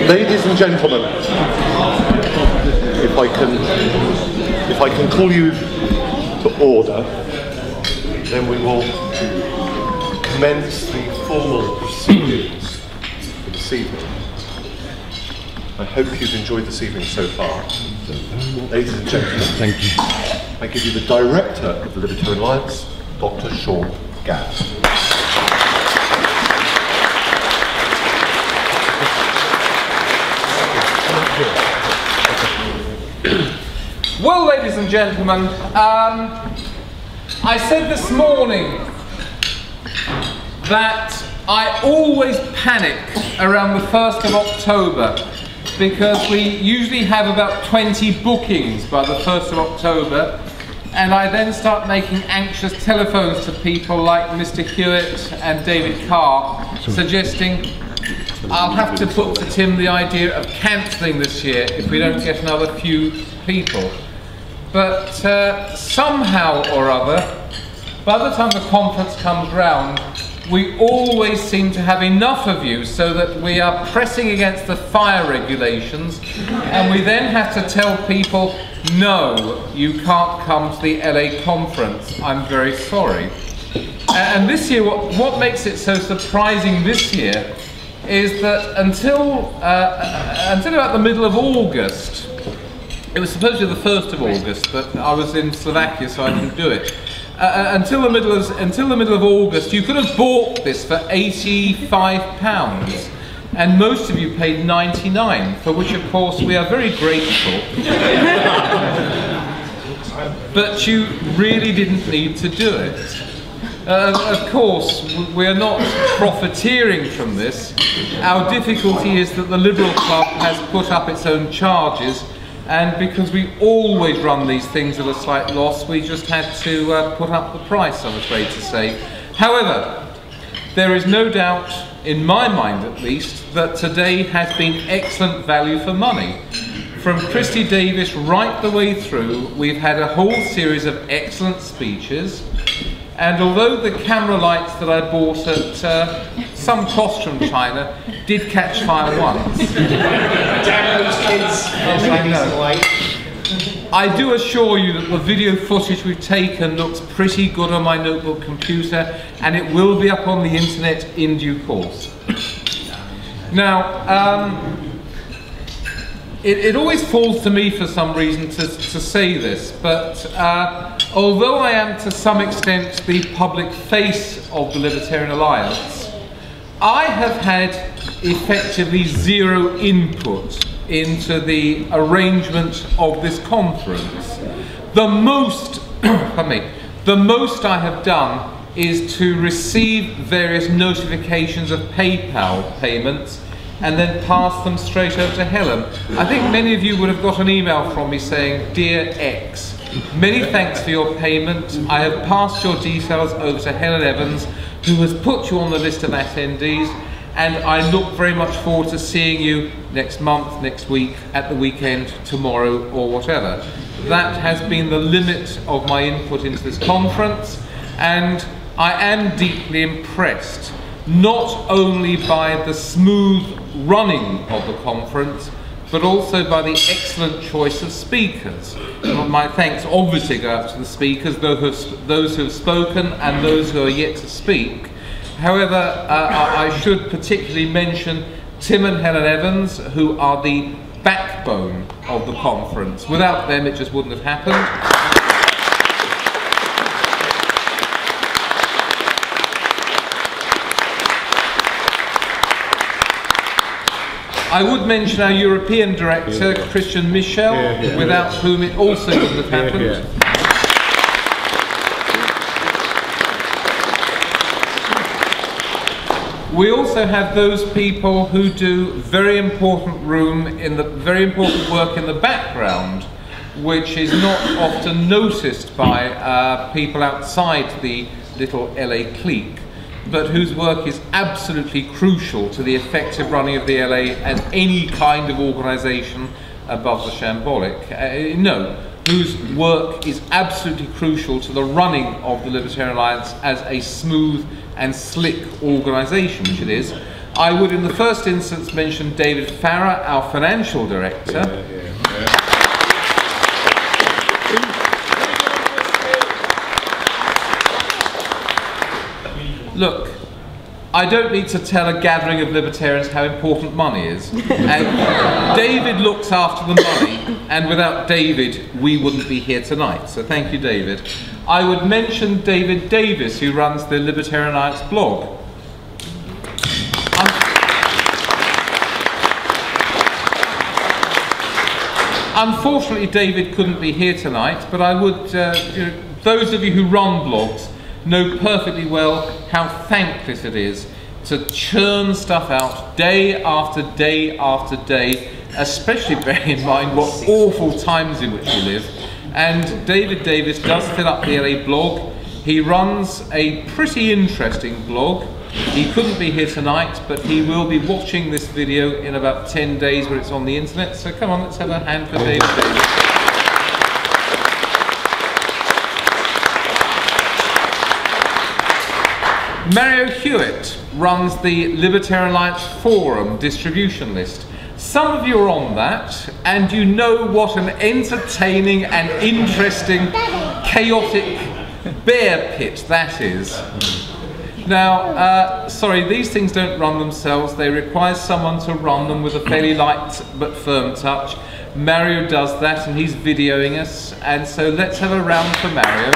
Ladies and gentlemen, if I can call you to order, then we will commence the formal proceedings for this evening. I hope you've enjoyed this evening so far. Ladies and gentlemen, thank you. I give you the Director of the Libertarian Alliance, Dr. Sean Gadd. Well, ladies and gentlemen, I said this morning that I always panic around the 1st of October because we usually have about 20 bookings by the 1st of October, and I then start making anxious telephones to people like Mr. Hewitt and David Carr, suggesting I'll have to put to Tim the idea of cancelling this year if we don't get another few people. But somehow or other, by the time the conference comes round, we always seem to have enough of you so that we are pressing against the fire regulations, and we then have to tell people, no, you can't come to the LA conference, I'm very sorry. And this year, what makes it so surprising this year is that until about the middle of August, it was supposed to be the 1st of August, but I was in Slovakia, so I didn't do it. Until the middle of August, you could have bought this for £85, and most of you paid 99, for which, of course, we are very grateful. But you really didn't need to do it. Of course, we are not profiteering from this. Our difficulty is that the Liberal Club has put up its own charges, and because we always run these things at a slight loss, we just had to put up the price, I'm afraid to say. However, there is no doubt, in my mind at least, that today has been excellent value for money. From Christy Davis right the way through, we've had a whole series of excellent speeches. And although the camera lights that I bought at some cost from China did catch fire once, damn those kids! I do assure you that the video footage we've taken looks pretty good on my notebook computer, and it will be up on the internet in due course. Now, it always falls to me for some reason to say this, but although I am to some extent the public face of the Libertarian Alliance, I have had effectively zero input into the arrangement of this conference. The most, the most I have done is to receive various notifications of PayPal payments and then pass them straight over to Helen. I think many of you would have got an email from me saying, "Dear X, many thanks for your payment. I have passed your details over to Helen Evans, who has put you on the list of attendees, and I look very much forward to seeing you next month, next week, at the weekend, tomorrow, or whatever." That has been the limit of my input into this conference, and I am deeply impressed, not only by the smooth running of the conference, but also by the excellent choice of speakers. My thanks obviously go out to the speakers, those who have spoken and those who are yet to speak. However, I should particularly mention Tim and Helen Evans, who are the backbone of the conference. Without them, it just wouldn't have happened. I would mention our European director, Christian Michel, without whom it also wouldn't have happened. We also have those people who do very important work in the background, which is not often noticed by people outside the little LA clique, but whose work is absolutely crucial to the effective running of the LA and any kind of organisation above the shambolic. Whose work is absolutely crucial to the running of the Libertarian Alliance as a smooth and slick organisation, which it is. I would in the first instance mention David Farrar, our financial director. Look, I don't need to tell a gathering of libertarians how important money is. And David looks after the money, and without David, we wouldn't be here tonight. So thank you, David. I would mention David Davis, who runs the Libertarian Alliance blog. Unfortunately, David couldn't be here tonight, but I would, those of you who run blogs know perfectly well how thankless it is to churn stuff out day after day after day, especially bearing in mind what awful times in which we live. And David Davis does fill up the LA blog. He runs a pretty interesting blog. He couldn't be here tonight, but he will be watching this video in about 10 days when it's on the internet. So come on, let's have a hand for David Davis. Mario Hewitt runs the Libertarian Alliance Forum distribution list. Some of you are on that, and you know what an entertaining and interesting, chaotic bear pit that is. Now, sorry, these things don't run themselves. They require someone to run them with a fairly light but firm touch. Mario does that, and he's videoing us. And so let's have a round for Mario.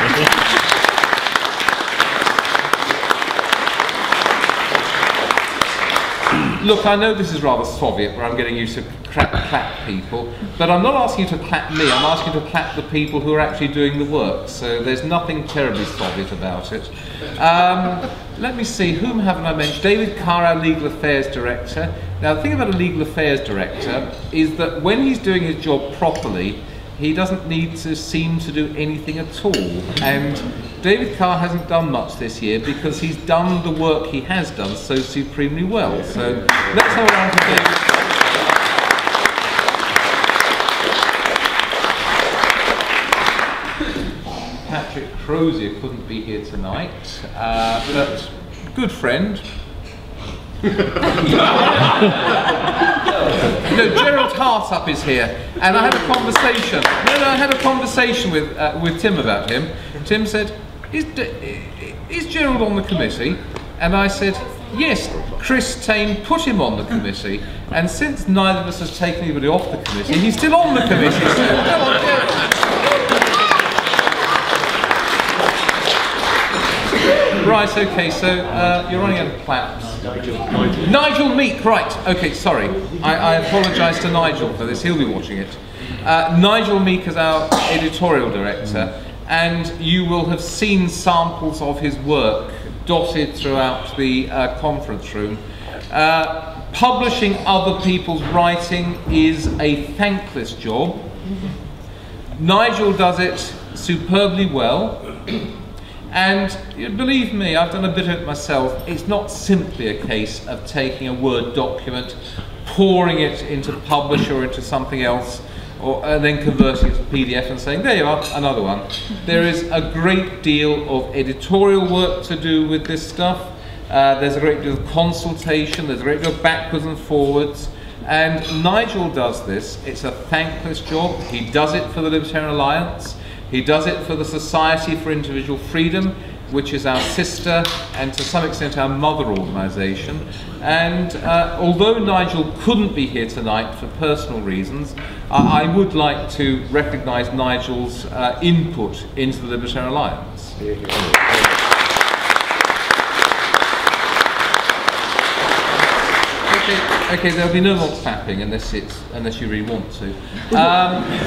Look, I know this is rather Soviet, where I'm getting used to clap people, but I'm not asking you to clap me, I'm asking you to clap the people who are actually doing the work, so there's nothing terribly Soviet about it. Let me see, whom haven't I mentioned? David Carr, our Legal Affairs Director. Now, the thing about a Legal Affairs Director is that when he's doing his job properly, he doesn't need to seem to do anything at all. And David Carr hasn't done much this year because he's done the work he has done so supremely well. So let's have a round for David. Patrick Crozier couldn't be here tonight, but good friend. No, Gerald Hartup is here, and I had a conversation. I had a conversation with Tim about him. Tim said, "Is Gerald on the committee?" And I said, "Yes, Chris Tane put him on the committee, and since neither of us has taken anybody off the committee, he's still on the committee." So come on, Gerald. Right, okay, so you're running out of claps. Nigel Meek, right, okay, sorry. I apologise to Nigel for this, he'll be watching it. Nigel Meek is our editorial director, and you will have seen samples of his work dotted throughout the conference room. Publishing other people's writing is a thankless job. Nigel does it superbly well. And believe me, I've done a bit of it myself. It's not simply a case of taking a Word document, pouring it into Publish or into something else, and then converting it to PDF and saying, there you are, another one. There is a great deal of editorial work to do with this stuff. There's a great deal of consultation, there's a great deal of backwards and forwards. And Nigel does this. It's a thankless job. He does it for the Libertarian Alliance. He does it for the Society for Individual Freedom, which is our sister and to some extent our mother organisation. And although Nigel couldn't be here tonight for personal reasons, I would like to recognise Nigel's input into the Libertarian Alliance. Okay, there'll be no more clapping unless you really want to.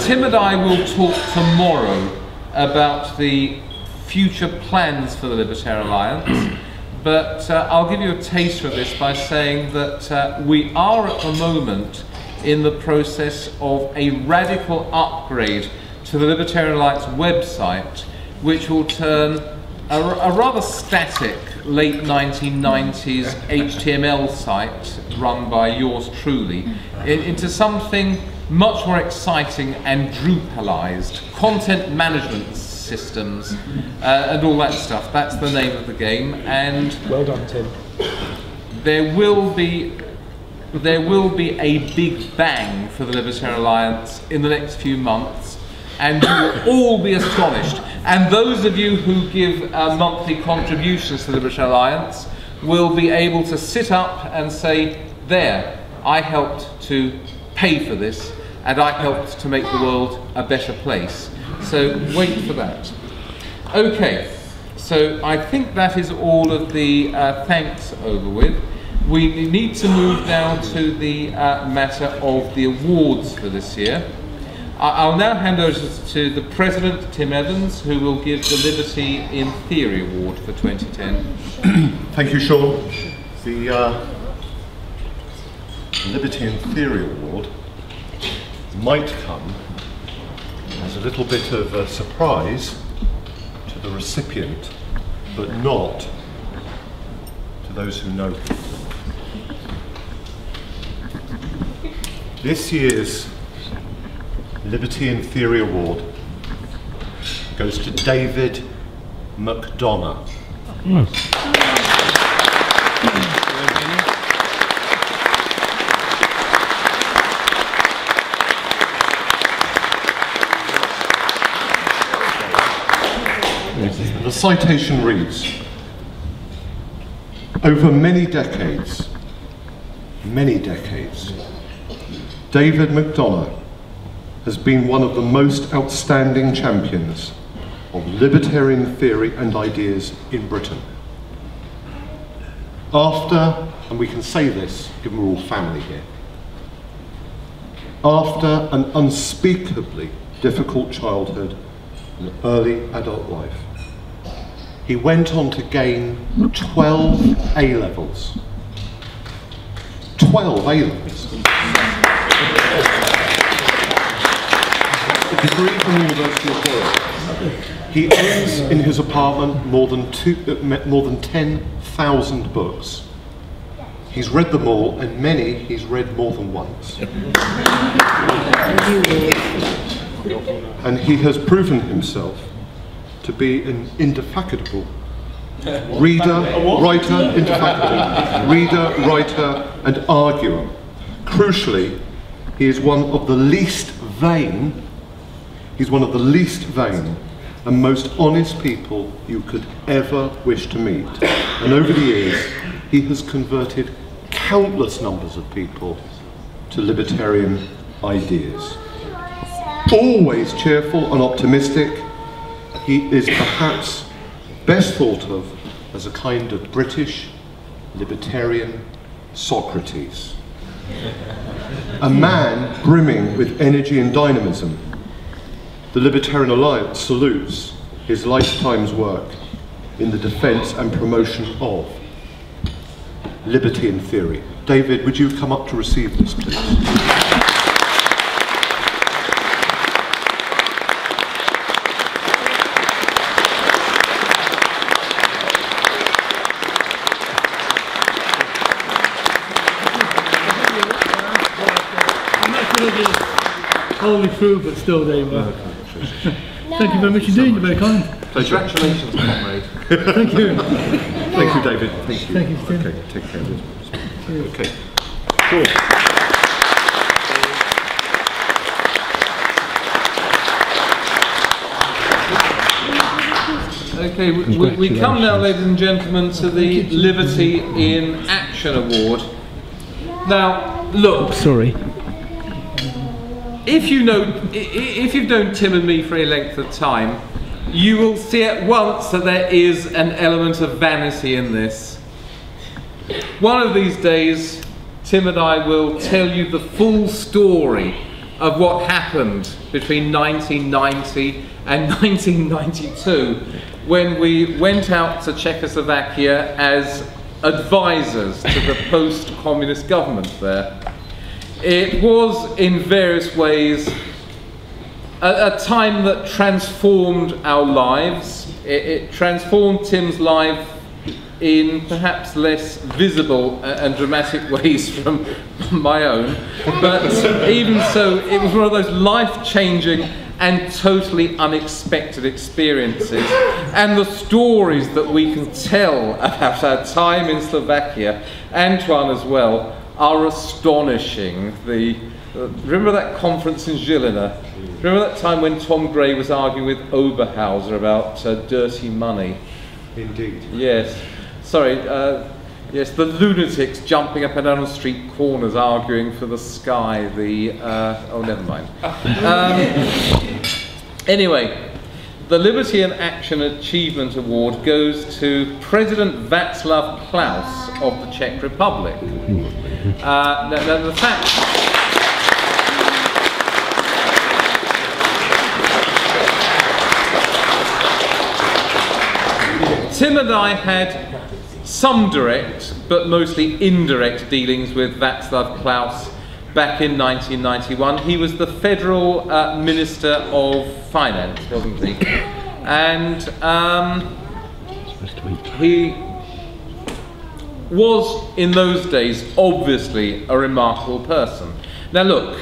Tim and I will talk tomorrow about the future plans for the Libertarian Alliance, but I'll give you a taste of this by saying that we are at the moment in the process of a radical upgrade to the Libertarian Alliance website, which will turn a rather static late 1990s HTML site run by yours truly into something much more exciting and Drupalized, content management systems and all that stuff. That's the name of the game. And well done, Tim. there will be a big bang for the Libertarian Alliance in the next few months, and you will all be astonished. And those of you who give monthly contributions to the Libertarian Alliance will be able to sit up and say, there, I helped to pay for this, and I helped to make the world a better place. So wait for that. Okay, so I think that is all of the thanks over with. We need to move now to the matter of the awards for this year. I'll now hand over to the President, Tim Evans, who will give the Liberty in Theory Award for 2010. Thank you, Sean. The Liberty in Theory Award might come as a little bit of a surprise to the recipient, but not to those who know him. This year's Liberty in Theory Award goes to David McDonough. The citation reads, over many decades, David McDonough has been one of the most outstanding champions of libertarian theory and ideas in Britain. After, and we can say this given we're all family here, after an unspeakably difficult childhood and early adult life, he went on to gain 12 A-levels. 12 A-levels. A degree from the University of Warwick. He owns in his apartment more than 10,000 books. He's read them all, and many he's read more than once. And he has proven himself to be an indefatigable reader, writer, and arguer. Crucially, he is one of the least vain, and most honest people you could ever wish to meet. And over the years, he has converted countless numbers of people to libertarian ideas. Always cheerful and optimistic, he is perhaps best thought of as a kind of British libertarian Socrates. A man brimming with energy and dynamism. The Libertarian Alliance salutes his lifetime's work in the defence and promotion of liberty in theory. David, would you come up to receive this, please? Only through, but still there you are. Thank you very much indeed, you're very kind. Congratulations, comrade. Thank you. Thank you, David. Thank you. Thank you, Tim. Okay, take care of this. Okay. Cool. Okay, we come now, ladies and gentlemen, to the Liberty in Action Award. Now, look. Sorry. If you've known Tim and me for any length of time, you will see at once that there is an element of vanity in this. One of these days, Tim and I will tell you the full story of what happened between 1990 and 1992 when we went out to Czechoslovakia as advisors to the post-communist government there. It was, in various ways, a time that transformed our lives. It transformed Tim's life in perhaps less visible and dramatic ways from my own. But even so, it was one of those life-changing and totally unexpected experiences. And the stories that we can tell about our time in Slovakia, Antoine as well, are astonishing. Remember that conference in Žilina? Remember that time when Tom Gray was arguing with Oberhauser about dirty money? Indeed. Yes. Sorry. Yes, the lunatics jumping up and down the street corners arguing for the sky. Oh, never mind. Anyway, the Liberty and Action Achievement Award goes to President Václav Klaus of the Czech Republic. Now the fact... Tim and I had some direct, but mostly indirect dealings with Václav Klaus back in 1991. He was the Federal Minister of Finance, wasn't he? And he was, in those days, obviously a remarkable person. Now look,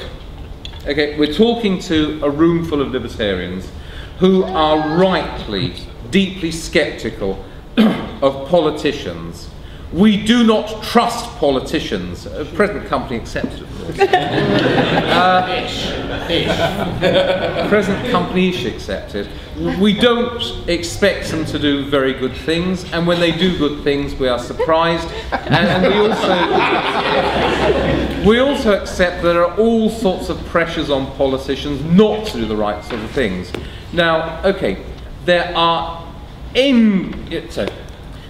okay, we're talking to a room full of libertarians who are rightly, deeply sceptical of politicians. We do not trust politicians, present company accepted, of course. Present company ish accepted. We don't expect them to do very good things, and when they do good things, we are surprised. And we also accept there are all sorts of pressures on politicians not to do the right sort of things. Now, okay, there are so,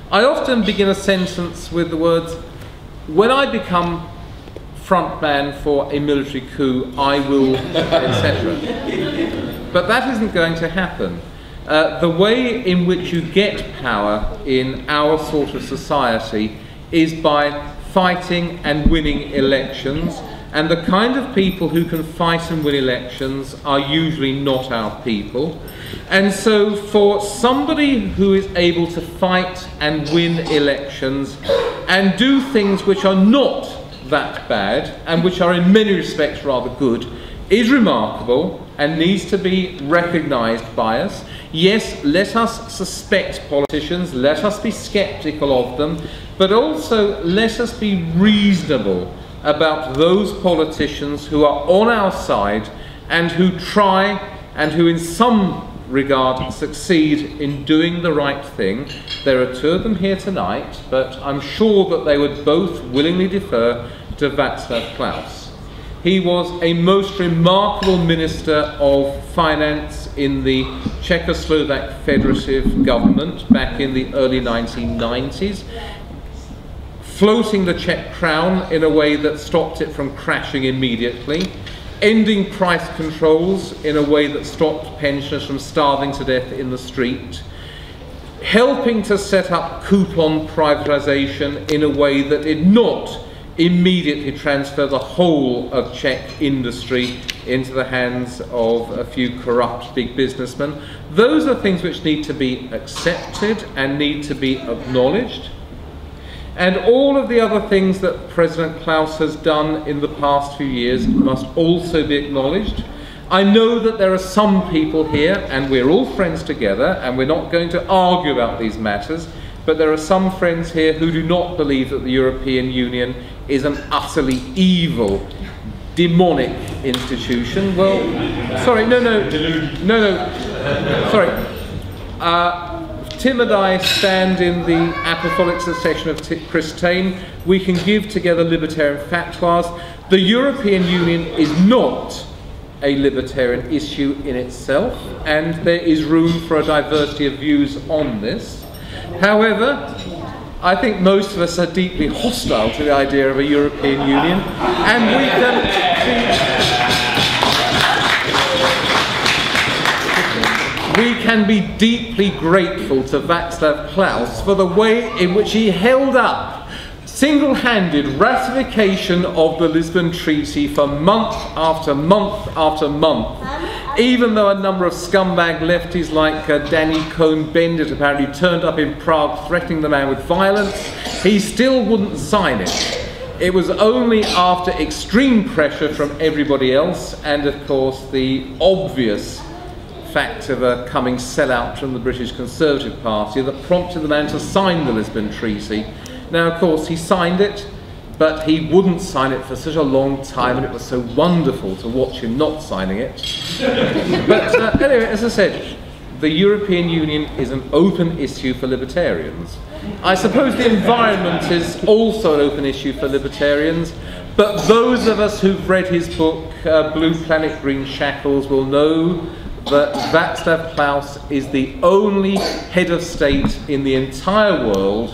I often begin a sentence with the words, when I become frontman for a military coup, I will, etc. But that isn't going to happen. The way in which you get power in our sort of society is by fighting and winning elections, and the kind of people who can fight and win elections are usually not our people. And so for somebody who is able to fight and win elections and do things which are not that bad and which are in many respects rather good is remarkable and needs to be recognised by us. Yes, let us suspect politicians, let us be sceptical of them, but also let us be reasonable about those politicians who are on our side and who try and who in some regard succeed in doing the right thing. There are two of them here tonight, but I'm sure that they would both willingly defer to Václav Klaus. He was a most remarkable Minister of Finance in the Czechoslovak Federative Government back in the early 1990s, floating the Czech crown in a way that stopped it from crashing immediately, ending price controls in a way that stopped pensioners from starving to death in the street, helping to set up coupon privatization in a way that did not immediately transfer the whole of Czech industry into the hands of a few corrupt big businessmen. Those are things which need to be accepted and need to be acknowledged. And all of the other things that President Klaus has done in the past few years must also be acknowledged. I know that there are some people here, and we're all friends together, and we're not going to argue about these matters, but there are some friends here who do not believe that the European Union is an utterly evil, demonic institution. Well, sorry, no, sorry. Tim and I stand in the apostolic succession of Chris Taine. We can give together libertarian fatwas. The European Union is not a libertarian issue in itself, and there is room for a diversity of views on this. However, I think most of us are deeply hostile to the idea of a European Union, and we can be deeply grateful to Václav Klaus for the way in which he held up single-handed ratification of the Lisbon Treaty for month after month after month. Even though a number of scumbag lefties like Danny Cohn-Bendit apparently turned up in Prague threatening the man with violence, he still wouldn't sign it. It was only after extreme pressure from everybody else, and of course the obvious fact of a coming sellout from the British Conservative Party that prompted the man to sign the Lisbon Treaty. Now, of course, he signed it, but he wouldn't sign it for such a long time, and it was so wonderful to watch him not signing it. But anyway, as I said, the European Union is an open issue for libertarians. I suppose the environment is also an open issue for libertarians, but those of us who've read his book, Blue Planet, Green Shackles, will know that Václav Klaus is the only head of state in the entire world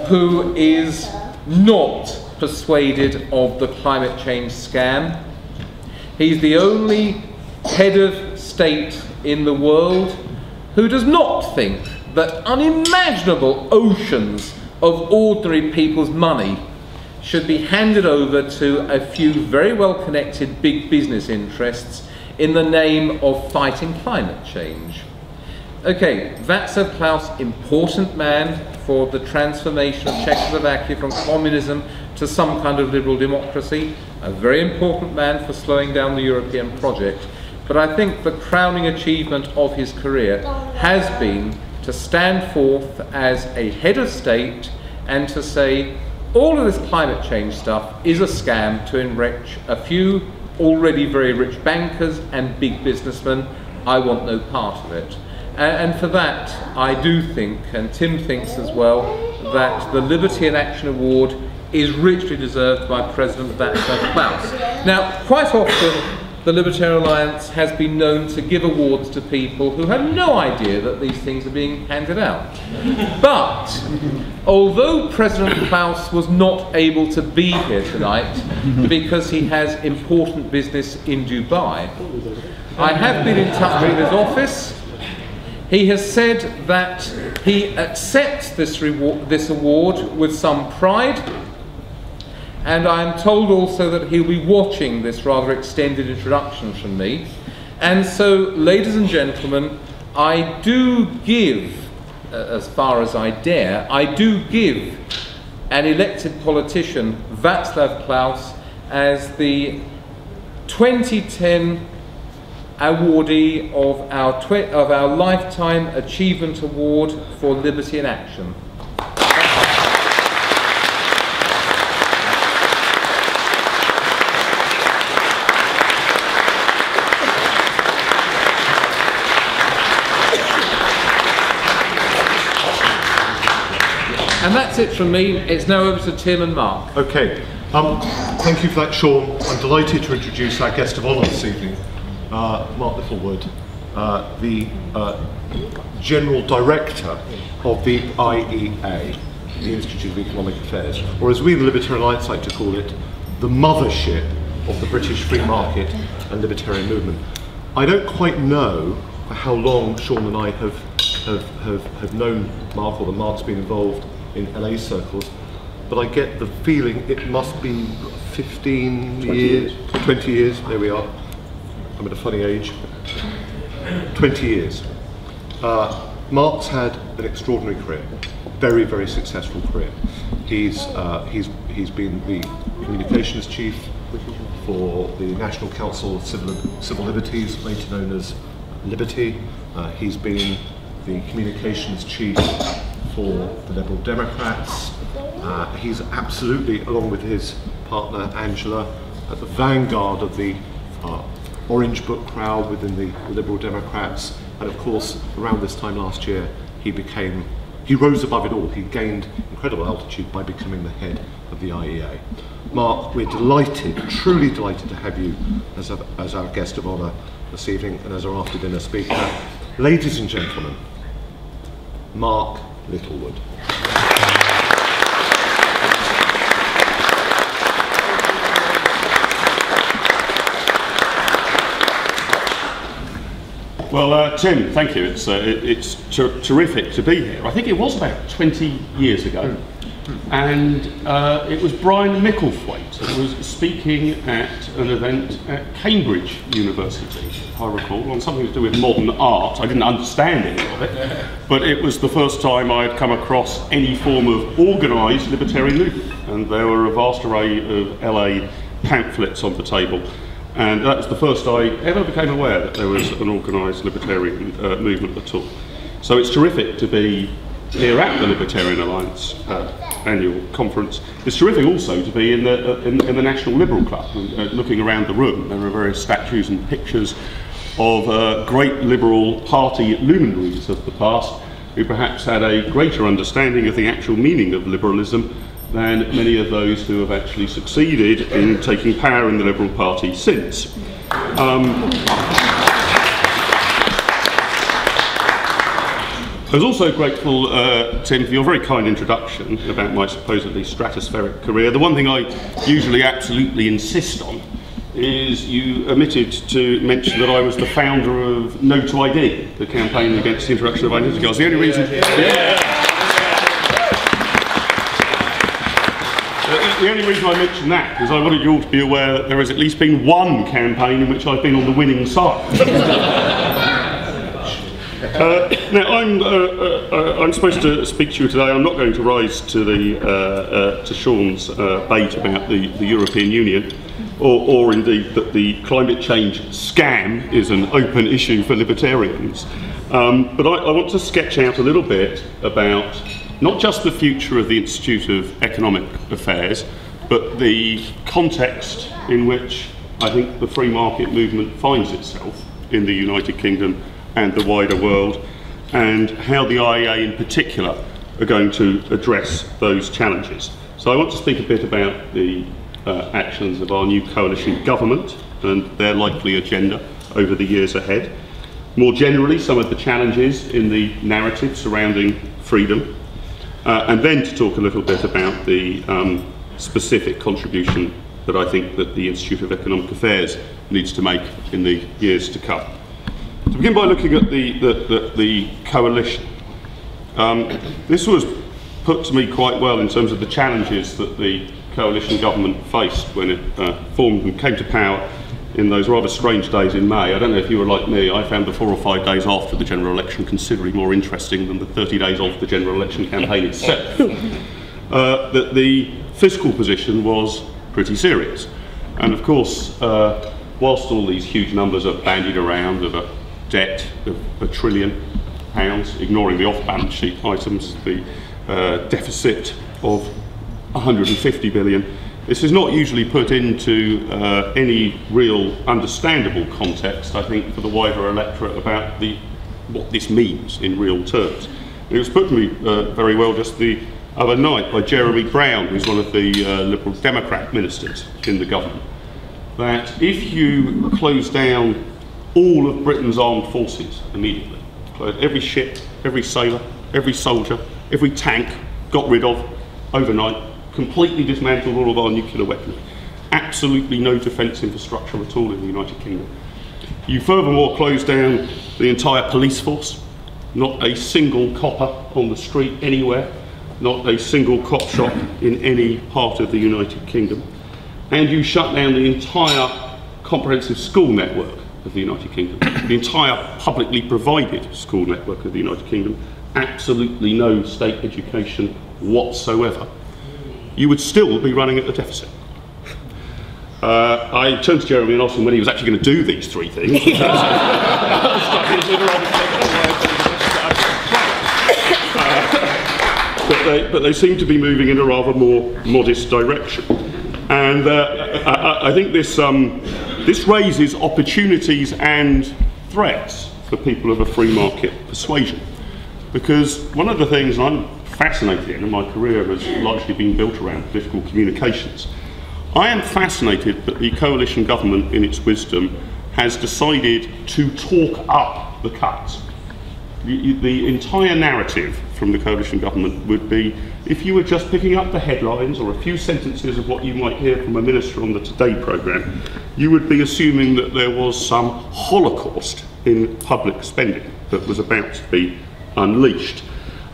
who is not persuaded of the climate change scam. He's the only head of state in the world who does not think that unimaginable oceans of ordinary people's money should be handed over to a few very well-connected big business interests in the name of fighting climate change. Okay, Václav Klaus, important man for the transformation of Czechoslovakia from communism to some kind of liberal democracy, a very important man for slowing down the European project. But I think the crowning achievement of his career has been to stand forth as a head of state and to say all of this climate change stuff is a scam to enrich a few already very rich bankers and big businessmen. I want no part of it. And for that, I do think, and Tim thinks as well, that the Liberty in Action Award is richly deserved by President Václav Klaus. Now, quite often, the Libertarian Alliance has been known to give awards to people who have no idea that these things are being handed out. But, although President Klaus was not able to be here tonight because he has important business in Dubai, I have been in touch with his office. He has said that he accepts this award with some pride, and I'm told also that he'll be watching this rather extended introduction from me. And so, ladies and gentlemen, I do give, as far as I dare, I do give an elected politician, Václav Klaus, as the 2010 awardee of our Lifetime Achievement Award for Liberty in Action. And that's it from me. It's now over to Tim and Mark. Okay. Thank you for that, Sean. I'm delighted to introduce our guest of honour this evening, Mark Littlewood, the General Director of the IEA, the Institute of Economic Affairs, or as we in the Libertarian Alliance like to call it, the mothership of the British free market and libertarian movement. I don't quite know how long Sean and I have known Mark, or that Mark's been involved in LA circles, but I get the feeling it must be 15 years, 20 years, there we are. I'm at a funny age. 20 years. Mark's had an extraordinary career, very, very successful career. He's been the communications chief for the National Council of Civil Liberties, later known as Liberty. He's been the communications chief for the Liberal Democrats. He's absolutely, along with his partner Angela, at the vanguard of the Orange Book crowd within the Liberal Democrats, and of course around this time last year he rose above it all. He gained incredible altitude by becoming the head of the IEA. Mark, we're delighted, truly delighted to have you as our guest of honour this evening and as our after dinner speaker. Ladies and gentlemen, Mark Littlewood. Well, Tim, thank you. It's terrific to be here. I think it was about 20 years ago, and it was Brian Micklethwaite who was speaking at an event at Cambridge University, if I recall, on something to do with modern art. I didn't understand any of it, but it was the first time I had come across any form of organised libertarian movement, and there were a vast array of LA pamphlets on the table. And that was the first I ever became aware that there was an organised libertarian movement at all. So it's terrific to be here at the Libertarian Alliance annual conference. It's terrific also to be in the National Liberal Club. Looking around the room, there are various statues and pictures of great Liberal Party luminaries of the past who perhaps had a greater understanding of the actual meaning of liberalism than many of those who have actually succeeded in taking power in the Liberal Party since. I was also grateful, Tim, for your very kind introduction about my supposedly stratospheric career. The one thing I usually absolutely insist on is you omitted to mention that I was the founder of No to ID, the campaign against the introduction of identity cards. The only reason... The only reason I mentioned that is I wanted you all to be aware that there has at least been one campaign in which I've been on the winning side. Now, I'm supposed to speak to you today. I'm not going to rise to to Sean's bait about the European Union, or indeed that the climate change scam is an open issue for libertarians. But I want to sketch out a little bit about not just the future of the Institute of Economic Affairs, but the context in which I think the free market movement finds itself in the United Kingdom and the wider world, and how the IEA in particular are going to address those challenges. So I want to speak a bit about the actions of our new coalition government and their likely agenda over the years ahead. More generally, some of the challenges in the narrative surrounding freedom, and then to talk a little bit about the specific contribution that I think that the Institute of Economic Affairs needs to make in the years to come. To begin by looking at the coalition, this was put to me quite well in terms of the challenges that the coalition government faced when it formed and came to power in those rather strange days in May. I don't know if you were like me, I found the 4 or 5 days after the general election considerably more interesting than the 30 days of the general election campaign itself. That the fiscal position was pretty serious. And of course, whilst all these huge numbers are bandied around of a debt of £1 trillion, ignoring the off-balance sheet items, the deficit of 150 billion, this is not usually put into any real understandable context, I think, for the wider electorate about what this means in real terms. It was put to me very well just the other night by Jeremy Brown, who's one of the Liberal Democrat ministers in the government, that if you close down all of Britain's armed forces immediately, every ship, every sailor, every soldier, every tank got rid of overnight, completely dismantled all of our nuclear weaponry, absolutely no defence infrastructure at all in the United Kingdom. You furthermore close down the entire police force, not a single copper on the street anywhere, not a single cop shop in any part of the United Kingdom, and you shut down the entire comprehensive school network of the United Kingdom, the entire publicly provided school network of the United Kingdom, absolutely no state education whatsoever, you would still be running at a deficit. I turned to Jeremy and asked him when he was actually going to do these three things. But they seem to be moving in a rather more modest direction. And I think this raises opportunities and threats for people of a free market persuasion. Because one of the things I'm fascinated in, and my career has largely been built around political communications, I am fascinated that the coalition government, in its wisdom, has decided to talk up the cuts. The entire narrative from the coalition government would be, if you were just picking up the headlines or a few sentences of what you might hear from a minister on the Today programme, you would be assuming that there was some holocaust in public spending that was about to be unleashed.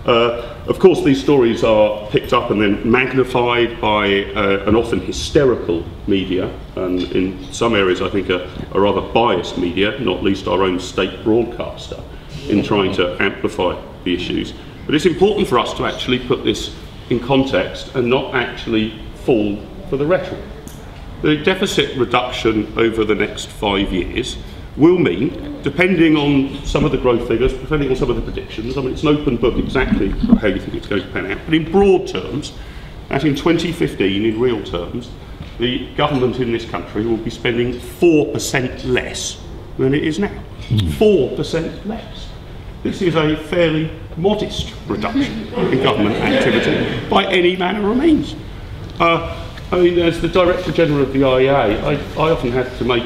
Of course, these stories are picked up and then magnified by an often hysterical media, and in some areas I think a rather biased media, not least our own state broadcaster, in trying to amplify the issues. But it's important for us to actually put this in context and not actually fall for the rhetoric. the deficit reduction over the next 5 years will mean, depending on some of the growth figures, depending on some of the predictions, I mean, it's an open book exactly how you think it's going to pan out, but in broad terms, that in 2015, in real terms, the government in this country will be spending 4% less than it is now. 4% less. This is a fairly modest reduction in government activity by any manner of means. I mean, as the Director General of the IEA, I often have to make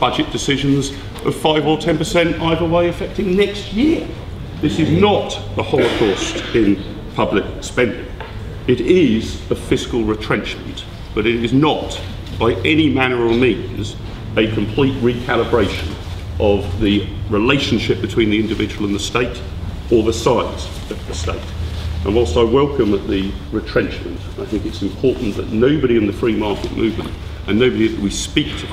budget decisions of 5 or 10% either way affecting next year. This is not a holocaust in public spending. It is a fiscal retrenchment, but it is not by any manner or means a complete recalibration of the relationship between the individual and the state or the size of the state. And whilst I welcome the retrenchment, I think it's important that nobody in the free market movement and nobody that we speak to,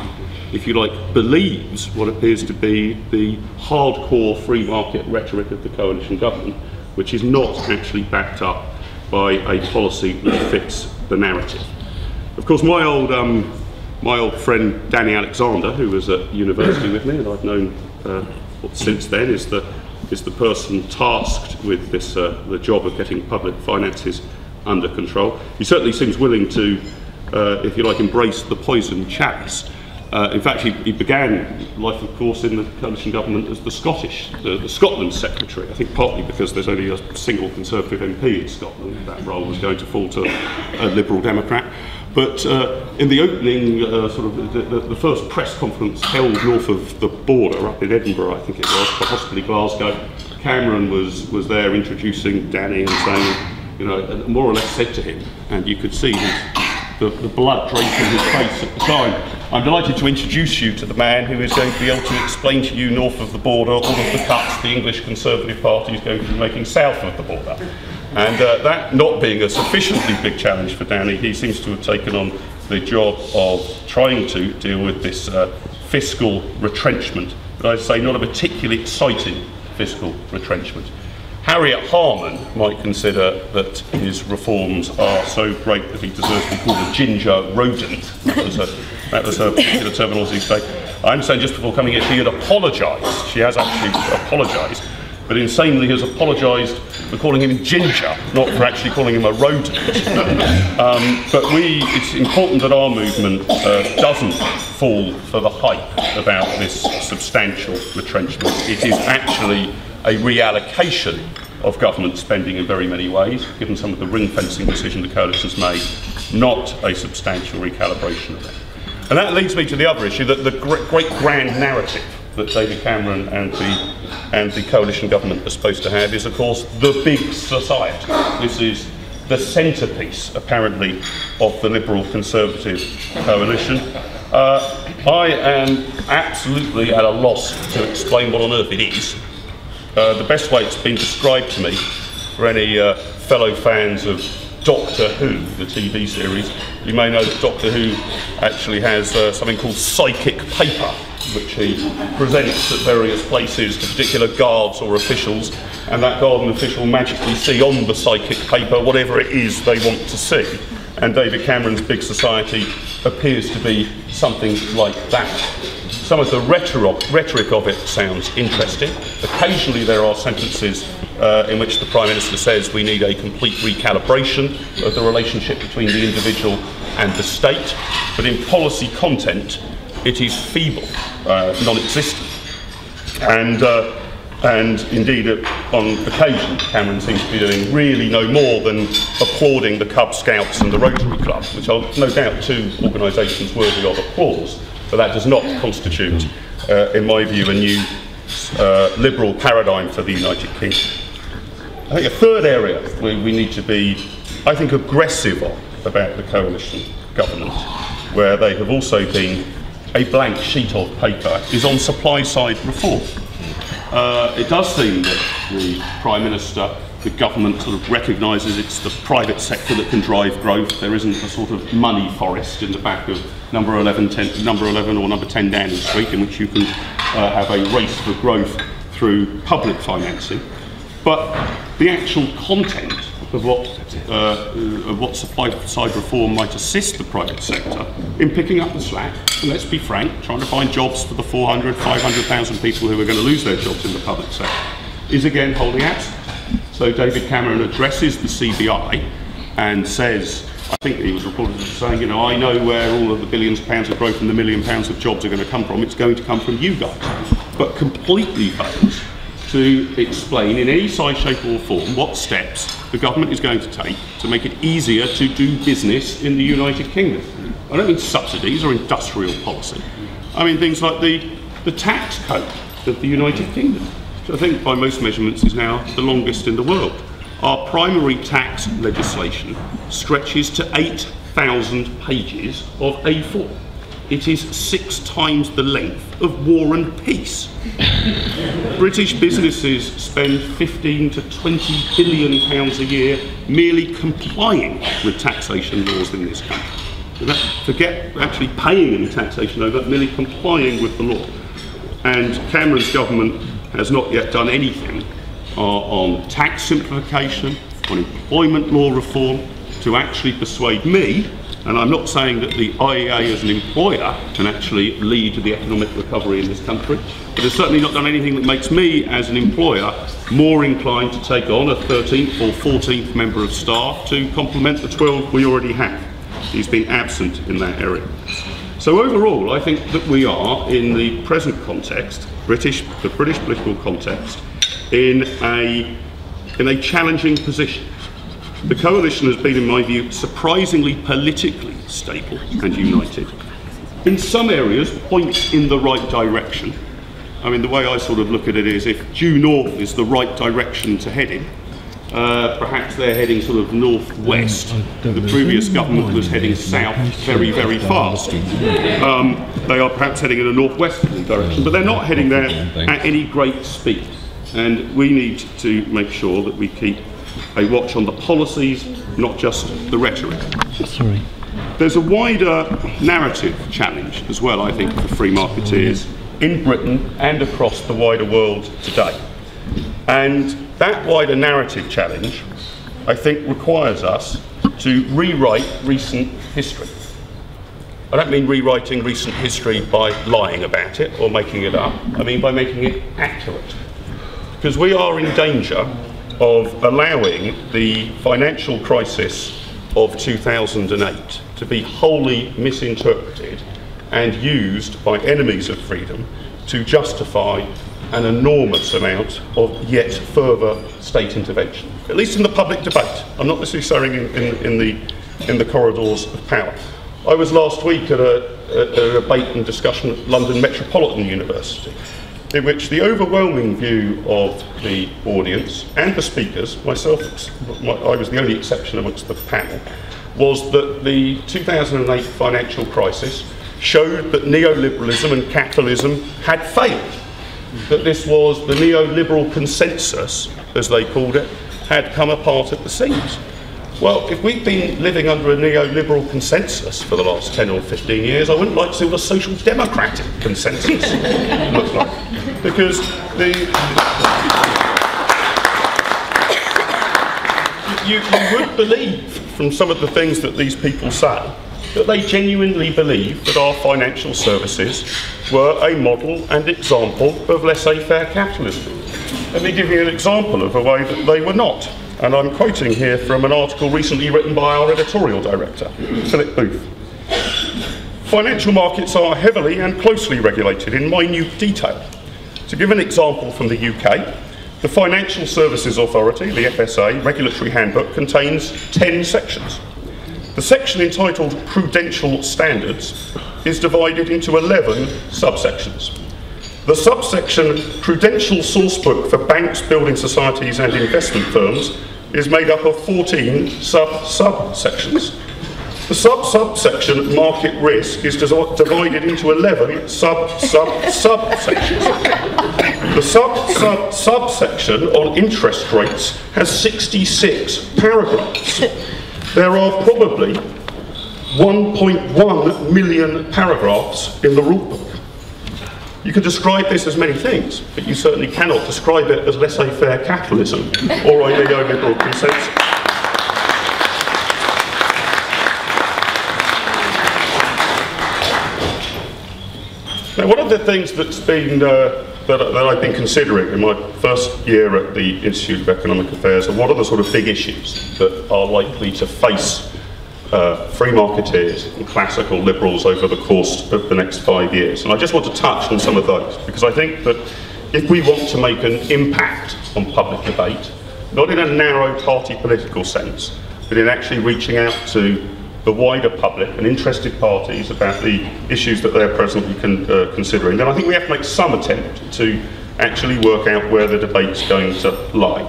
if you like, believes what appears to be the hardcore free market rhetoric of the coalition government, which is not actually backed up by a policy which fits the narrative. Of course, my old friend Danny Alexander, who was at university with me and I've known since then, is the person tasked with this the job of getting public finances under control. He certainly seems willing to, if you like, embrace the poison chalice. In fact, he began life, of course, in the coalition government as the Scotland secretary. I think partly because there's only a single Conservative MP in Scotland. That role was going to fall to a Liberal Democrat. But in the opening, the first press conference held north of the border, up in Edinburgh, I think it was, but possibly Glasgow, Cameron was there introducing Danny and saying, you know, and more or less said to him, and you could see the blood draping his face at the time, I'm delighted to introduce you to the man who is going to be able to explain to you north of the border all of the cuts the English Conservative Party is going to be making south of the border. And that not being a sufficiently big challenge for Danny, he seems to have taken on the job of trying to deal with this fiscal retrenchment, but I'd say not a particularly exciting fiscal retrenchment. Harriet Harman might consider that his reforms are so great that he deserves to be called a ginger rodent. That was her particular terminology today. I understand just before coming here she had apologised. She has actually apologised, but insanely has apologised for calling him ginger, not for actually calling him a rodent. But it's important that our movement doesn't fall for the hype about this substantial retrenchment. It is actually a reallocation of government spending in very many ways, given some of the ring-fencing decision the coalition's made, not a substantial recalibration of that. And that leads me to the other issue, that the great grand narrative that David Cameron and the coalition government are supposed to have is, of course, the big society. This is the centrepiece, apparently, of the Liberal Conservative coalition. I am absolutely at a loss to explain what on earth it is. The best way it's been described to me, for any fellow fans of Doctor Who, the TV series, you may know that Doctor Who actually has something called psychic paper, which he presents at various places to particular guards or officials, and that guard and official magically see on the psychic paper whatever it is they want to see. And David Cameron's big society appears to be something like that. Some of the rhetoric of it sounds interesting. Occasionally there are sentences in which the Prime Minister says we need a complete recalibration of the relationship between the individual and the state, but in policy content it is feeble, non-existent. And indeed, on occasion, Cameron seems to be doing really no more than applauding the Cub Scouts and the Rotary Club, which are no doubt two organisations worthy of applause, but that does not constitute, in my view, a new liberal paradigm for the United Kingdom. I think a third area we need to be, I think, aggressive on about the coalition government, where they have also been a blank sheet of paper, is on supply-side reform. It does seem that the Prime Minister, the government sort of recognises it's the private sector that can drive growth. There isn't a sort of money forest in the back of number 11 or number 10 Downing Street in which you can have a race for growth through public financing. But the actual content of what supply side reform might assist the private sector in picking up the slack, and let's be frank, trying to find jobs for the 400, 500,000 people who are going to lose their jobs in the public sector, is again wholly absent. So David Cameron addresses the CBI and says, I think he was reported as saying, you know, I know where all of the billions of pounds of growth and the million pounds of jobs are going to come from. It's going to come from you guys. But completely fails to explain in any size, shape or form what steps the government is going to take to make it easier to do business in the United Kingdom. I don't mean subsidies or industrial policy. I mean things like the tax code of the United Kingdom, which I think by most measurements is now the longest in the world. Our primary tax legislation stretches to 8,000 pages of A4. It is 6 times the length of War and Peace. British businesses spend 15 to 20 billion pounds a year merely complying with taxation laws in this country. Forget actually paying any taxation over, merely complying with the law. And Cameron's government has not yet done anything on tax simplification, on employment law reform, to actually persuade me, and I'm not saying that the IEA as an employer can actually lead to the economic recovery in this country, but it's certainly not done anything that makes me as an employer more inclined to take on a 13th or 14th member of staff to complement the 12 we already have. He's been absent in that area. So overall, I think that we are, in the present context, the British political context, in a challenging position. The coalition has been, in my view, surprisingly politically stable and united. In some areas, points in the right direction. I mean, the way I sort of look at it is, if due north is the right direction to head in, perhaps they're heading sort of northwest. The previous government was heading south very, very fast. They are perhaps heading in a northwesterly direction, but they're not heading there at any great speed. And we need to make sure that we keep a watch on the policies, not just the rhetoric. Sorry. There's a wider narrative challenge as well, I think, for free marketeers in Britain and across the wider world today. And that wider narrative challenge, I think, requires us to rewrite recent history. I don't mean rewriting recent history by lying about it or making it up. I mean by making it accurate. Because we are in danger of allowing the financial crisis of 2008 to be wholly misinterpreted and used by enemies of freedom to justify an enormous amount of yet further state intervention, at least in the public debate. I'm not necessarily in the corridors of power. I was last week at a debate and discussion at London Metropolitan University, in which the overwhelming view of the audience and the speakers, myself, I was the only exception amongst the panel, was that the 2008 financial crisis showed that neoliberalism and capitalism had failed. That this was the neoliberal consensus, as they called it, had come apart at the seams. Well, if we've been living under a neoliberal consensus for the last 10 or 15 years, I wouldn't like to see what a social democratic consensus looks like. Because you would believe from some of the things that these people say that they genuinely believe that our financial services were a model and example of laissez-faire capitalism. Let me give you an example of a way that they were not. And I'm quoting here from an article recently written by our editorial director, Philip Booth. Financial markets are heavily and closely regulated in minute detail. To give an example from the UK, the Financial Services Authority, the FSA, regulatory handbook contains 10 sections. The section entitled Prudential Standards is divided into 11 subsections. The subsection Prudential Sourcebook for Banks, Building Societies and Investment Firms is made up of 14 subsections. The subsection Market Risk is divided into 11 subsections. The subsection on interest rates has 66 paragraphs. There are probably 1.1 million paragraphs in the rulebook. You can describe this as many things, but you certainly cannot describe it as laissez-faire capitalism or a neoliberal consensus. Now, one of the things that's been that I've been considering in my first year at the Institute of Economic Affairs are what are the sort of big issues that are likely to face free marketeers and classical liberals over the course of the next 5 years. And I just want to touch on some of those, because I think that if we want to make an impact on public debate, not in a narrow party political sense, but in actually reaching out to the wider public and interested parties about the issues that they're presently considering, then I think we have to make some attempt to actually work out where the debate's going to lie.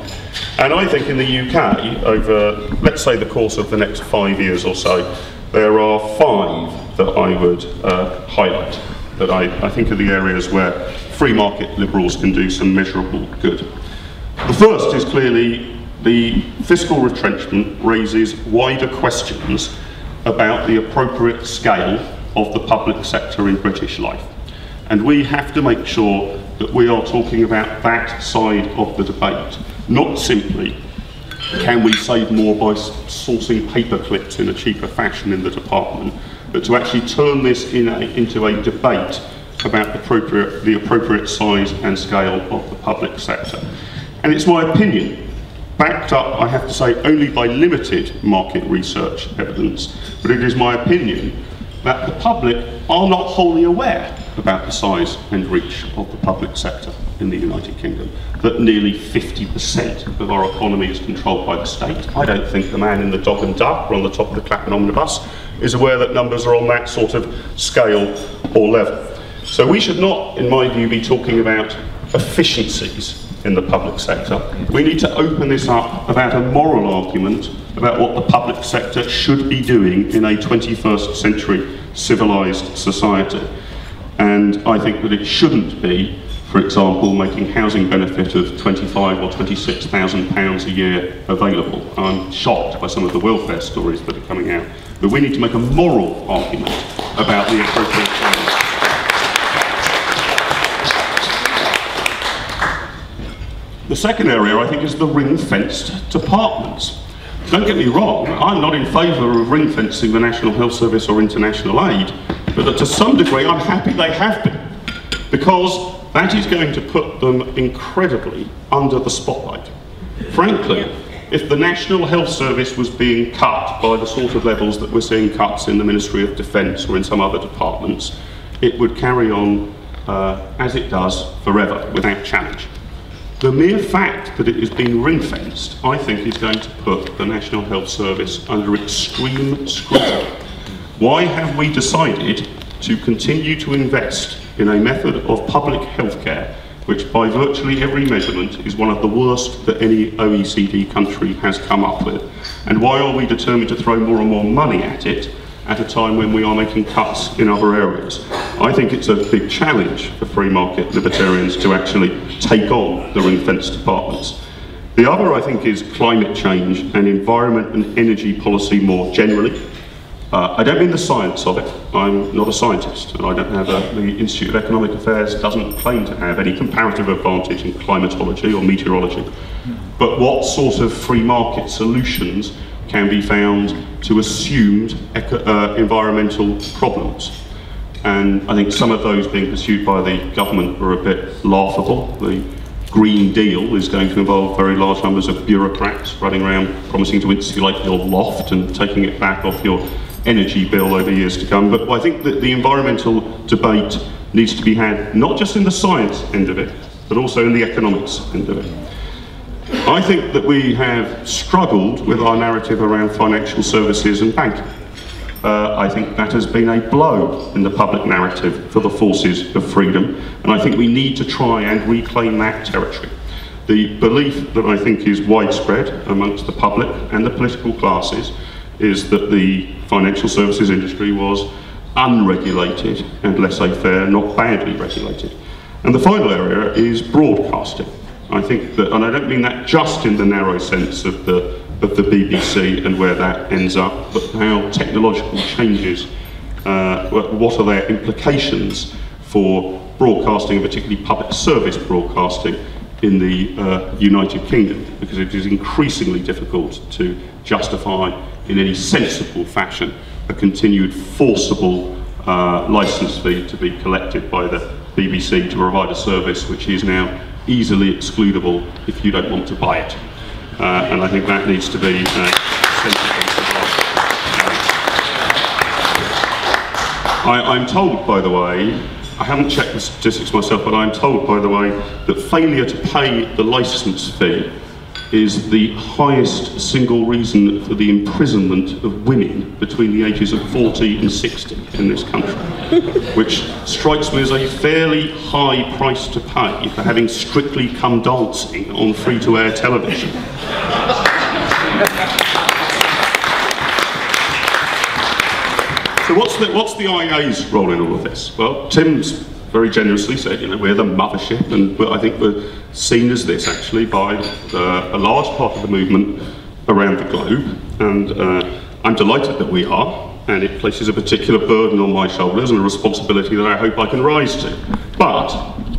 And I think in the UK, over, let's say, the course of the next 5 years or so, there are 5 that I would highlight, that I think are the areas where free market liberals can do some measurable good. The first is clearly the fiscal retrenchment raises wider questions about the appropriate scale of the public sector in British life. And we have to make sure that we are talking about that side of the debate, not simply can we save more by sourcing paper clips in a cheaper fashion in the department, but to actually turn this into a debate about the appropriate size and scale of the public sector. And it's my opinion, backed up, I have to say, only by limited market research evidence, but it is my opinion that the public are not wholly aware about the size and reach of the public sector in the United Kingdom, that nearly 50% of our economy is controlled by the state. I don't think the man in the dog and duck or on the top of the Clapham omnibus is aware that numbers are on that sort of scale or level. So we should not, in my view, be talking about efficiencies in the public sector. We need to open this up about a moral argument about what the public sector should be doing in a 21st century civilised society. And I think that it shouldn't be, for example, making housing benefit of £25,000 or £26,000 a year available. I'm shocked by some of the welfare stories that are coming out. But we need to make a moral argument about the appropriate balance. The second area, I think, is the ring-fenced departments. Don't get me wrong, I'm not in favour of ring-fencing the National Health Service or international aid, but to some degree I'm happy they have been, because that is going to put them incredibly under the spotlight. Frankly, if the National Health Service was being cut by the sort of levels that we're seeing cuts in the Ministry of Defence or in some other departments, it would carry on as it does forever, without challenge. The mere fact that it is being ring-fenced, I think, is going to put the National Health Service under extreme scrutiny. Why have we decided to continue to invest in a method of public healthcare which by virtually every measurement is one of the worst that any OECD country has come up with? And why are we determined to throw more and more money at it at a time when we are making cuts in other areas? I think it's a big challenge for free market libertarians to actually take on the ring-fenced departments. The other, I think, is climate change and environment and energy policy more generally. I don't mean the science of it. I'm not a scientist, and I don't have the Institute of Economic Affairs doesn't claim to have any comparative advantage in climatology or meteorology. But what sort of free market solutions can be found to assumed environmental problems? And I think some of those being pursued by the government are a bit laughable. The Green Deal is going to involve very large numbers of bureaucrats running around promising to insulate your loft and taking it back off your energy bill over years to come. But I think that the environmental debate needs to be had not just in the science end of it, but also in the economics end of it. I think that we have struggled with our narrative around financial services and banking. I think that has been a blow in the public narrative for the forces of freedom, and I think we need to try and reclaim that territory. The belief that I think is widespread amongst the public and the political classes is that the financial services industry was unregulated and laissez-faire, not badly regulated. And the final area is broadcasting. I think that, and I don't mean that just in the narrow sense of the BBC and where that ends up, but how technological changes, what are their implications for broadcasting, and particularly public service broadcasting in the United Kingdom, because it is increasingly difficult to justify in any sensible fashion a continued forcible licence fee to be collected by the BBC to provide a service which is now easily excludable if you don't want to buy it. And I think that needs to be sensible as well. I'm told, by the way, I haven't checked the statistics myself, but I'm told, by the way, that failure to pay the licence fee is the highest single reason for the imprisonment of women between the ages of 40 and 60 in this country, which strikes me as a fairly high price to pay for having Strictly Come Dancing on free-to-air television. So what's the IA's role in all of this? Well, Tim's very generously said, you know, we're the mothership, and I think we're seen as this actually by a large part of the movement around the globe, and I'm delighted that we are, and it places a particular burden on my shoulders and a responsibility that I hope I can rise to. But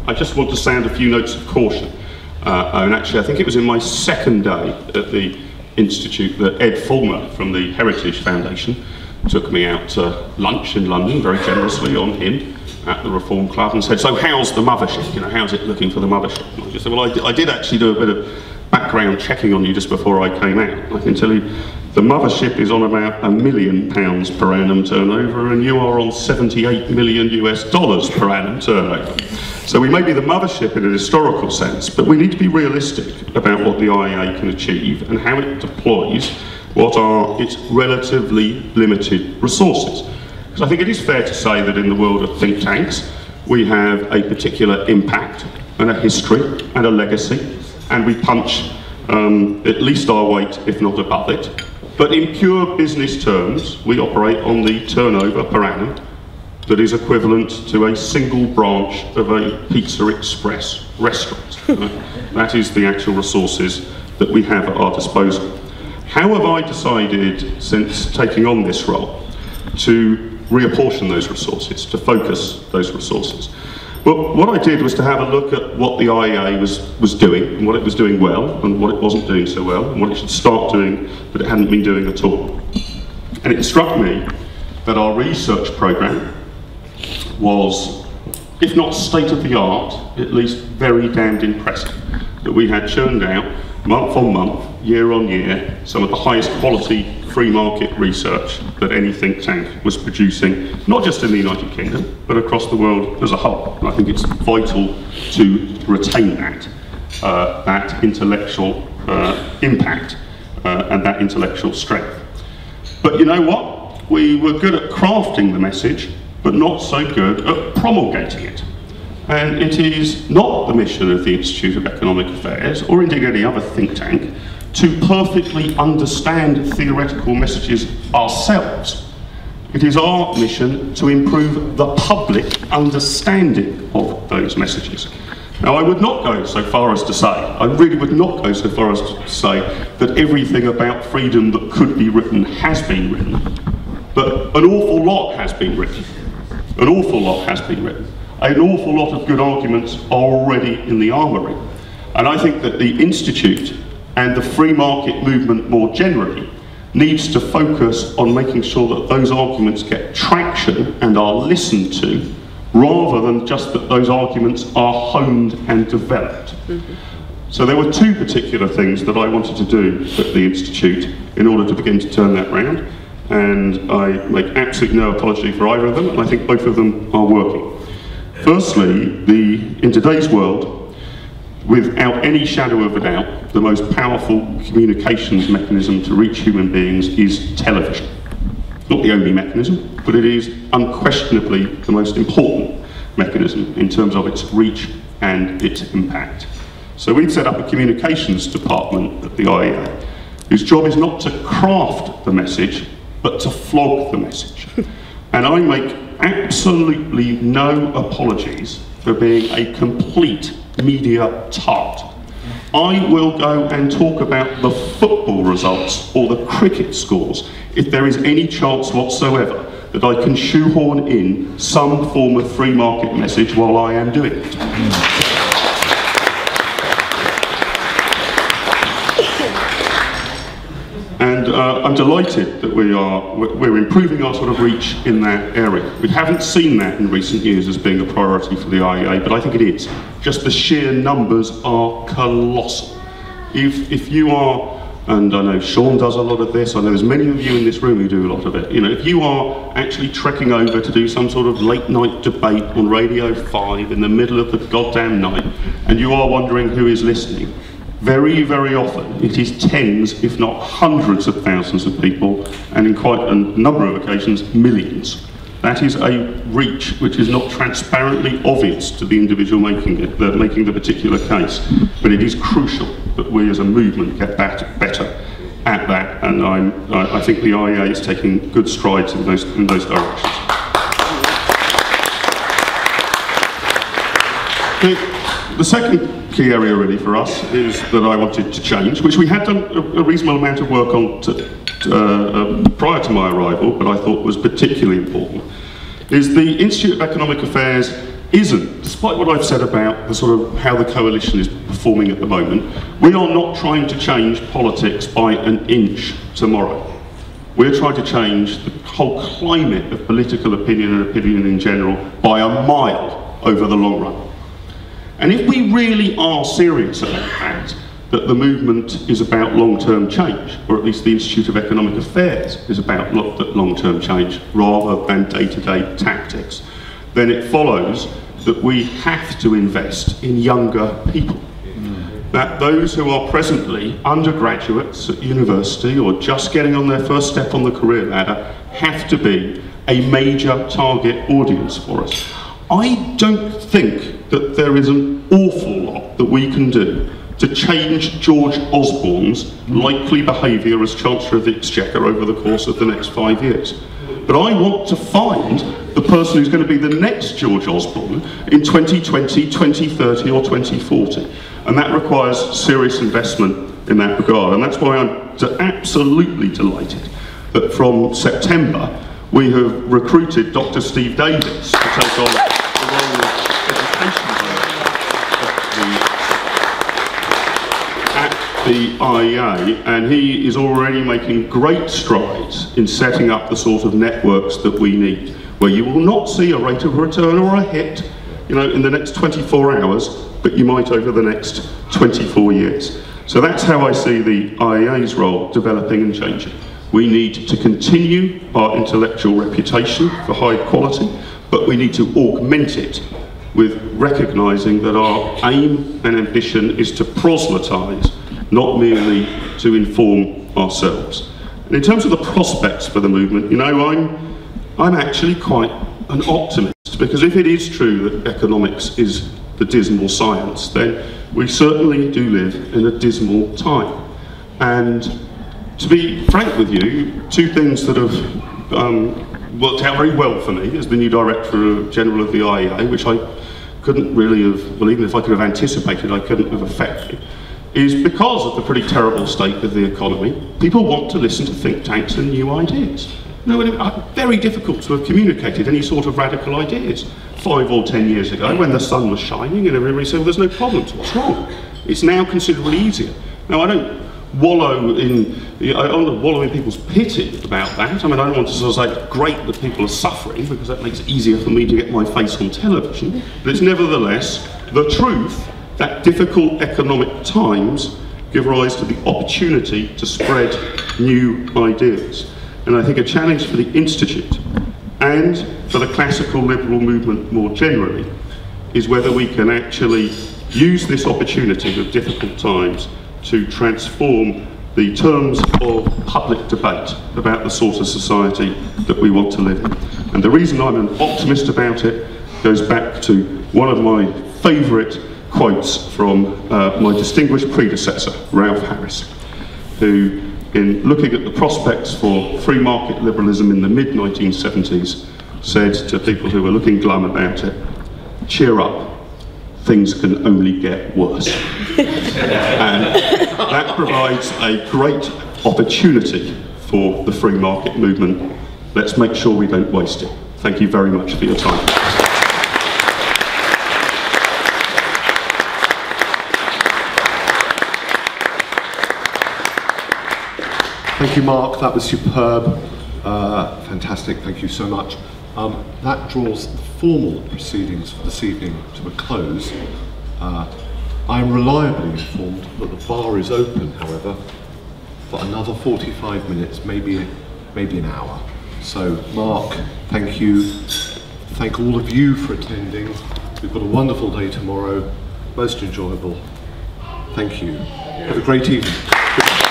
I just want to sound a few notes of caution. And actually, I think it was in my second day at the Institute that Ed Fulmer from the Heritage Foundation took me out to lunch in London, very generously on him, at the Reform Club, and said, so how's the mothership? You know, how's it looking for the mothership? And I just said, well, I did actually do a bit of background checking on you just before I came out. I can tell you the mothership is on about £1 million per annum turnover, and you are on $78 million per annum turnover. So we may be the mothership in a historical sense, but we need to be realistic about what the IEA can achieve and how it deploys what are its relatively limited resources. Because I think it is fair to say that in the world of think tanks, we have a particular impact and a history and a legacy, and we punch at least our weight, if not above it. But in pure business terms, we operate on the turnover per annum that is equivalent to a single branch of a Pizza Express restaurant. That is the actual resources that we have at our disposal. How have I decided, since taking on this role, to reapportion those resources, to focus those resources? Well, what I did was to have a look at what the IEA was doing, and what it was doing well, and what it wasn't doing so well, and what it should start doing that it hadn't been doing at all. And it struck me that our research programme was, if not state-of-the-art, at least very damned impressive. That we had churned out, month on month, year on year, some of the highest quality free market research that any think tank was producing, not just in the United Kingdom, but across the world as a whole. And I think it's vital to retain that intellectual impact and that intellectual strength. But you know what? We were good at crafting the message, but not so good at promulgating it. And it is not the mission of the Institute of Economic Affairs, or indeed any other think tank, to perfectly understand theoretical messages ourselves. It is our mission to improve the public understanding of those messages. Now, I would not go so far as to say, I really would not go so far as to say that everything about freedom that could be written has been written, but an awful lot has been written. An awful lot has been written. An awful lot of good arguments are already in the armoury. And I think that the Institute and the free market movement more generally needs to focus on making sure that those arguments get traction and are listened to, rather than just that those arguments are honed and developed. So there were two particular things that I wanted to do at the Institute in order to begin to turn that round, and I make absolutely no apology for either of them, and I think both of them are working. Firstly, in today's world, without any shadow of a doubt, the most powerful communications mechanism to reach human beings is television. Not the only mechanism, but it is unquestionably the most important mechanism in terms of its reach and its impact. So we've set up a communications department at the IEA, whose job is not to craft the message, but to flog the message. And I make absolutely no apologies for being a complete media tart. I will go and talk about the football results or the cricket scores if there is any chance whatsoever that I can shoehorn in some form of free market message while I am doing it. And I'm delighted that we're improving our sort of reach in that area. We haven't seen that in recent years as being a priority for the IEA, but I think it is. Just the sheer numbers are colossal. If you are, and I know Sean does a lot of this, I know there's many of you in this room who do a lot of it, you know, if you are actually trekking over to do some sort of late night debate on Radio 5 in the middle of the goddamn night, and you are wondering who is listening, very, very often it is tens, if not hundreds of thousands of people, and in quite a number of occasions, millions. That is a reach which is not transparently obvious to the individual making the particular case, but it is crucial that we as a movement get better at that, and I think the IEA is taking good strides in those directions. The second key area really for us is that I wanted to change, which we had done a reasonable amount of work on prior to my arrival, but I thought was particularly important, is the Institute of Economic Affairs isn't, despite what I've said about the sort of how the coalition is performing at the moment, we are not trying to change politics by an inch tomorrow. We're trying to change the whole climate of political opinion and opinion in general by a mile over the long run. And if we really are serious about that the movement is about long-term change, or at least the Institute of Economic Affairs is about long-term change rather than day-to-day tactics, then it follows that we have to invest in younger people. That those who are presently undergraduates at university or just getting on their first step on the career ladder have to be a major target audience for us. I don't think that there is an awful lot that we can do to change George Osborne's likely behaviour as Chancellor of the Exchequer over the course of the next 5 years. But I want to find the person who's going to be the next George Osborne in 2020, 2030 or 2040. And that requires serious investment in that regard. And that's why I'm absolutely delighted that from September we have recruited Dr. Steve Davis to take on the role of education at the IEA, and he is already making great strides in setting up the sort of networks that we need, where you will not see a rate of return or a hit, you know, in the next 24 hours, but you might over the next 24 years. So that's how I see the IEA's role developing and changing. We need to continue our intellectual reputation for high quality, but we need to augment it with recognising that our aim and ambition is to proselytise, not merely to inform ourselves. And in terms of the prospects for the movement, you know, I'm actually quite an optimist, because if it is true that economics is the dismal science, then we certainly do live in a dismal time. And to be frank with you, two things that have worked out very well for me as the new Director General of the IEA, which I couldn't really have, well, even if I could have anticipated, I couldn't have affected, is because of the pretty terrible state of the economy, people want to listen to think tanks and new ideas. You know, it's very difficult to have communicated any sort of radical ideas 5 or 10 years ago when the sun was shining and everybody said, well, there's no problems, what's wrong? It's now considerably easier. Now, I don't wallow in people's pity about that. I mean, I don't want to sort of say, great that people are suffering, because that makes it easier for me to get my face on television. But it's nevertheless the truth that difficult economic times give rise to the opportunity to spread new ideas. And I think a challenge for the Institute and for the classical liberal movement more generally is whether we can actually use this opportunity of difficult times to transform the terms of public debate about the sort of society that we want to live in. And the reason I'm an optimist about it goes back to one of my favourite quotes from my distinguished predecessor, Ralph Harris, who, in looking at the prospects for free market liberalism in the mid-1970s, said to people who were looking glum about it, cheer up, things can only get worse. And that provides a great opportunity for the free market movement. Let's make sure we don't waste it. Thank you very much for your time. Thank you, Mark. That was superb. Fantastic. Thank you so much. That draws the formal proceedings for this evening to a close. I am reliably informed that the bar is open, however, for another 45 minutes, maybe an hour. So, Mark, thank you. Thank all of you for attending. We've got a wonderful day tomorrow, most enjoyable. Thank you. Have a great evening. Goodbye.